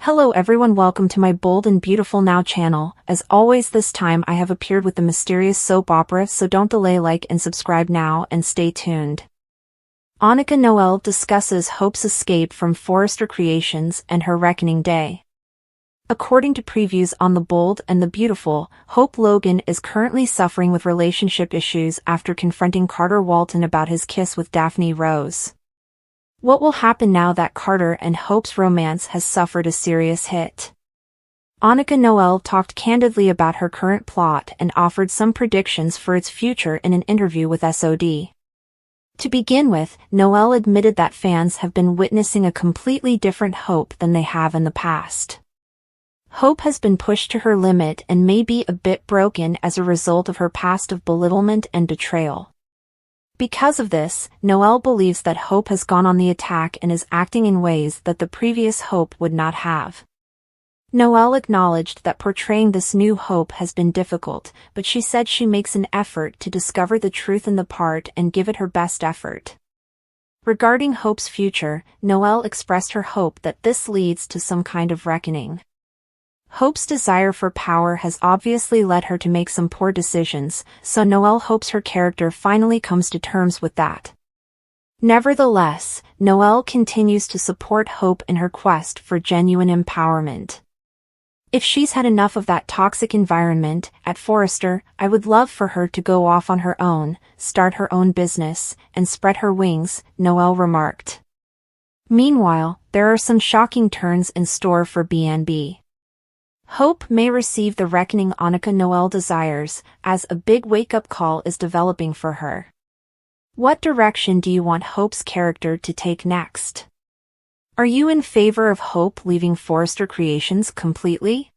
Hello everyone, welcome to my Bold and Beautiful Now channel. As always, this time I have appeared with the mysterious soap opera, so don't delay, like and subscribe now and stay tuned. Annika Noelle discusses Hope's escape from Forrester Creations and her reckoning day. According to previews on The Bold and the Beautiful, Hope Logan is currently suffering with relationship issues after confronting Carter Walton about his kiss with Daphne Rose. What will happen now that Carter and Hope's romance has suffered a serious hit? Annika Noelle talked candidly about her current plot and offered some predictions for its future in an interview with SOD. To begin with, Noelle admitted that fans have been witnessing a completely different Hope than they have in the past. Hope has been pushed to her limit and may be a bit broken as a result of her past of belittlement and betrayal. Because of this, Noelle believes that Hope has gone on the attack and is acting in ways that the previous Hope would not have. Noelle acknowledged that portraying this new Hope has been difficult, but she said she makes an effort to discover the truth in the part and give it her best effort. Regarding Hope's future, Noelle expressed her hope that this leads to some kind of reckoning. Hope's desire for power has obviously led her to make some poor decisions, so Noelle hopes her character finally comes to terms with that. Nevertheless, Noelle continues to support Hope in her quest for genuine empowerment. If she's had enough of that toxic environment at Forrester, I would love for her to go off on her own, start her own business, and spread her wings, Noelle remarked. Meanwhile, there are some shocking turns in store for BNB. Hope may receive the reckoning Annika Noelle desires, as a big wake-up call is developing for her. What direction do you want Hope's character to take next? Are you in favor of Hope leaving Forrester Creations completely?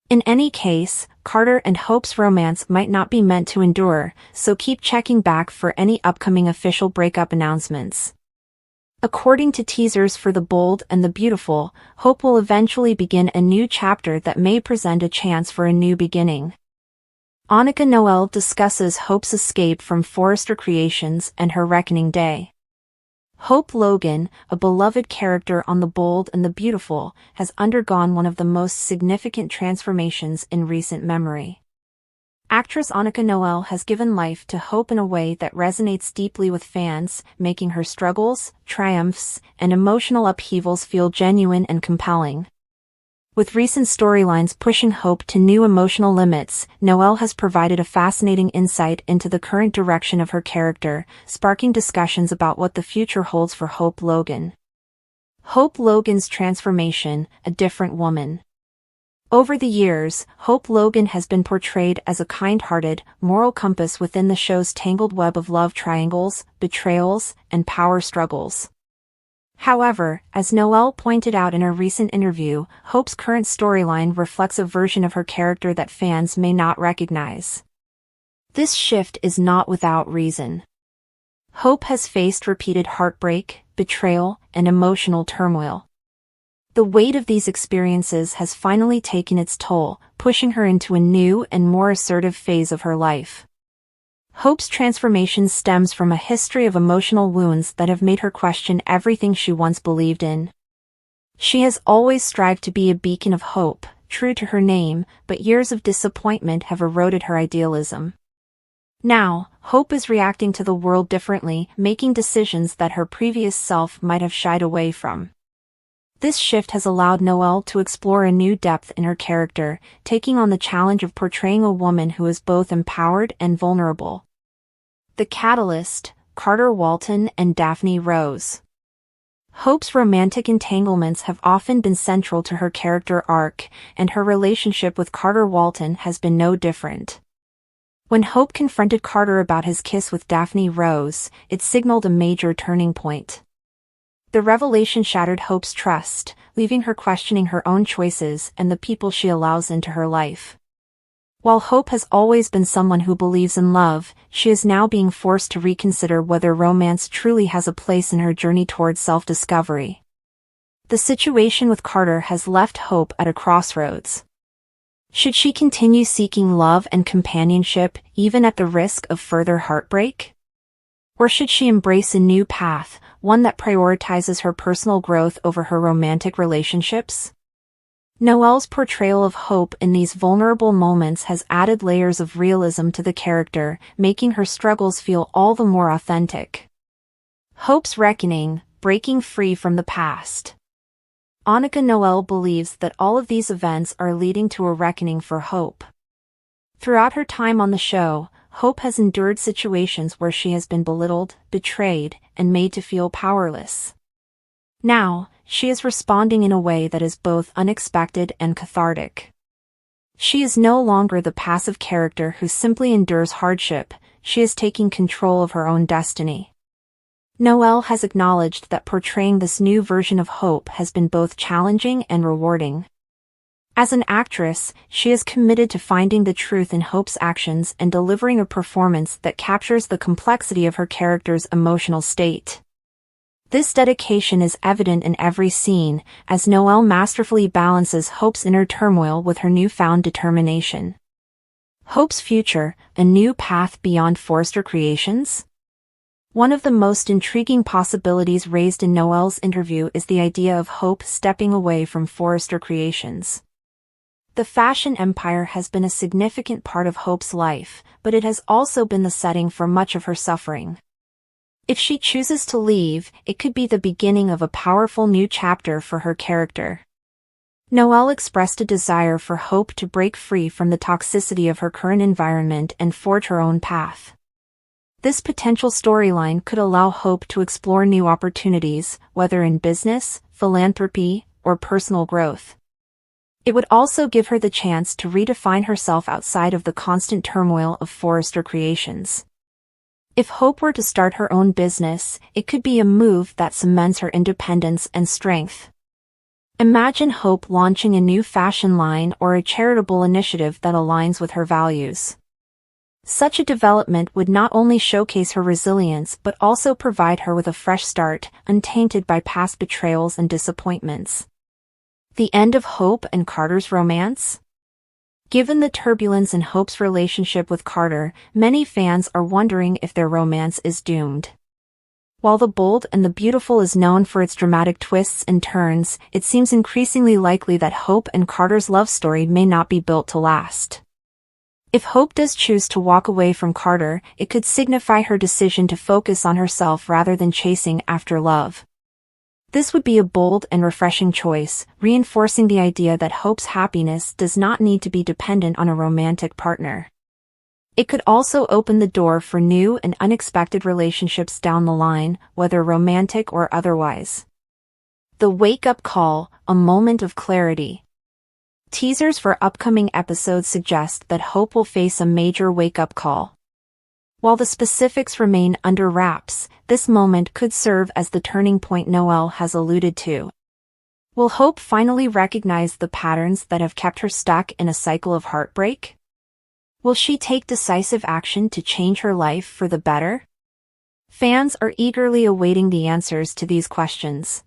In any case, Carter and Hope's romance might not be meant to endure, so keep checking back for any upcoming official breakup announcements. According to teasers for The Bold and the Beautiful, Hope will eventually begin a new chapter that may present a chance for a new beginning. Annika Noelle discusses Hope's escape from Forrester Creations and her reckoning day. Hope Logan, a beloved character on The Bold and the Beautiful, has undergone one of the most significant transformations in recent memory. Actress Annika Noelle has given life to Hope in a way that resonates deeply with fans, making her struggles, triumphs, and emotional upheavals feel genuine and compelling. With recent storylines pushing Hope to new emotional limits, Noelle has provided a fascinating insight into the current direction of her character, sparking discussions about what the future holds for Hope Logan. Hope Logan's transformation, a different woman. Over the years, Hope Logan has been portrayed as a kind-hearted, moral compass within the show's tangled web of love triangles, betrayals, and power struggles. However, as Noelle pointed out in a recent interview, Hope's current storyline reflects a version of her character that fans may not recognize. This shift is not without reason. Hope has faced repeated heartbreak, betrayal, and emotional turmoil. The weight of these experiences has finally taken its toll, pushing her into a new and more assertive phase of her life. Hope's transformation stems from a history of emotional wounds that have made her question everything she once believed in. She has always strived to be a beacon of hope, true to her name, but years of disappointment have eroded her idealism. Now, Hope is reacting to the world differently, making decisions that her previous self might have shied away from. This shift has allowed Noelle to explore a new depth in her character, taking on the challenge of portraying a woman who is both empowered and vulnerable. The catalyst, Carter Walton and Daphne Rose. Hope's romantic entanglements have often been central to her character arc, and her relationship with Carter Walton has been no different. When Hope confronted Carter about his kiss with Daphne Rose, it signaled a major turning point. The revelation shattered Hope's trust, leaving her questioning her own choices and the people she allows into her life. While Hope has always been someone who believes in love, she is now being forced to reconsider whether romance truly has a place in her journey towards self-discovery. The situation with Carter has left Hope at a crossroads. Should she continue seeking love and companionship, even at the risk of further heartbreak? Or should she embrace a new path, one that prioritizes her personal growth over her romantic relationships? Noelle's portrayal of Hope in these vulnerable moments has added layers of realism to the character, making her struggles feel all the more authentic. Hope's reckoning, breaking free from the past. Annika Noelle believes that all of these events are leading to a reckoning for Hope. Throughout her time on the show, Hope has endured situations where she has been belittled, betrayed, and made to feel powerless. Now, she is responding in a way that is both unexpected and cathartic. She is no longer the passive character who simply endures hardship, she is taking control of her own destiny. Noelle has acknowledged that portraying this new version of Hope has been both challenging and rewarding. As an actress, she is committed to finding the truth in Hope's actions and delivering a performance that captures the complexity of her character's emotional state. This dedication is evident in every scene, as Noelle masterfully balances Hope's inner turmoil with her newfound determination. Hope's future, a new path beyond Forrester Creations? One of the most intriguing possibilities raised in Noelle's interview is the idea of Hope stepping away from Forrester Creations. The fashion empire has been a significant part of Hope's life, but it has also been the setting for much of her suffering. If she chooses to leave, it could be the beginning of a powerful new chapter for her character. Noelle expressed a desire for Hope to break free from the toxicity of her current environment and forge her own path. This potential storyline could allow Hope to explore new opportunities, whether in business, philanthropy, or personal growth. It would also give her the chance to redefine herself outside of the constant turmoil of Forrester Creations. If Hope were to start her own business, it could be a move that cements her independence and strength. Imagine Hope launching a new fashion line or a charitable initiative that aligns with her values. Such a development would not only showcase her resilience but also provide her with a fresh start, untainted by past betrayals and disappointments. The end of Hope and Carter's romance? Given the turbulence in Hope's relationship with Carter, many fans are wondering if their romance is doomed. While The Bold and the Beautiful is known for its dramatic twists and turns, it seems increasingly likely that Hope and Carter's love story may not be built to last. If Hope does choose to walk away from Carter, it could signify her decision to focus on herself rather than chasing after love. This would be a bold and refreshing choice, reinforcing the idea that Hope's happiness does not need to be dependent on a romantic partner. It could also open the door for new and unexpected relationships down the line, whether romantic or otherwise. The wake-up call, a moment of clarity. Teasers for upcoming episodes suggest that Hope will face a major wake-up call. While the specifics remain under wraps, this moment could serve as the turning point Noelle has alluded to. Will Hope finally recognize the patterns that have kept her stuck in a cycle of heartbreak? Will she take decisive action to change her life for the better? Fans are eagerly awaiting the answers to these questions.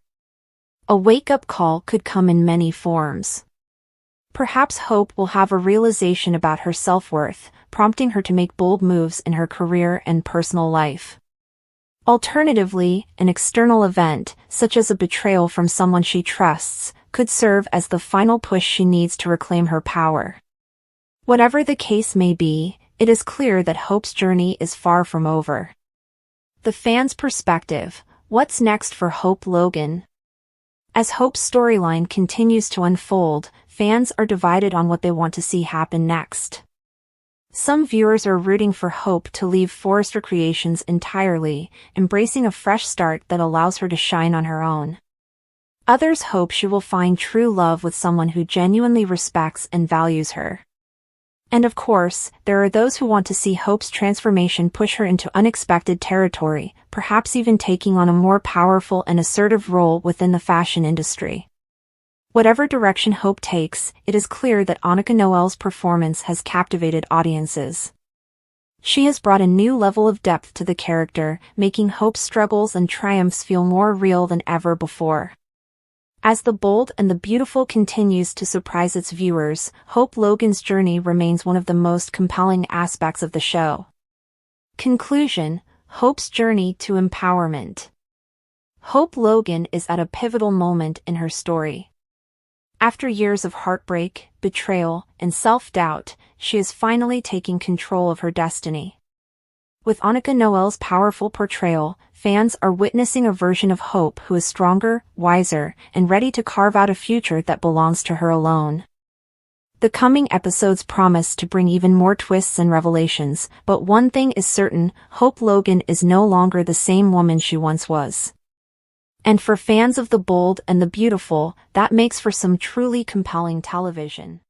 A wake-up call could come in many forms. Perhaps Hope will have a realization about her self-worth, prompting her to make bold moves in her career and personal life. Alternatively, an external event, such as a betrayal from someone she trusts, could serve as the final push she needs to reclaim her power. Whatever the case may be, it is clear that Hope's journey is far from over. The fan's perspective: what's next for Hope Logan? As Hope's storyline continues to unfold, fans are divided on what they want to see happen next. Some viewers are rooting for Hope to leave Forrester Creations entirely, embracing a fresh start that allows her to shine on her own. Others hope she will find true love with someone who genuinely respects and values her. And of course, there are those who want to see Hope's transformation push her into unexpected territory, perhaps even taking on a more powerful and assertive role within the fashion industry. Whatever direction Hope takes, it is clear that Annika Noelle's performance has captivated audiences. She has brought a new level of depth to the character, making Hope's struggles and triumphs feel more real than ever before. As The Bold and the Beautiful continues to surprise its viewers, Hope Logan's journey remains one of the most compelling aspects of the show. Conclusion: Hope's journey to empowerment. Hope Logan is at a pivotal moment in her story. After years of heartbreak, betrayal, and self-doubt, she is finally taking control of her destiny. With Annika Noel's powerful portrayal, fans are witnessing a version of Hope who is stronger, wiser, and ready to carve out a future that belongs to her alone. The coming episodes promise to bring even more twists and revelations, but one thing is certain, Hope Logan is no longer the same woman she once was. And for fans of the bold and the beautiful, that makes for some truly compelling television.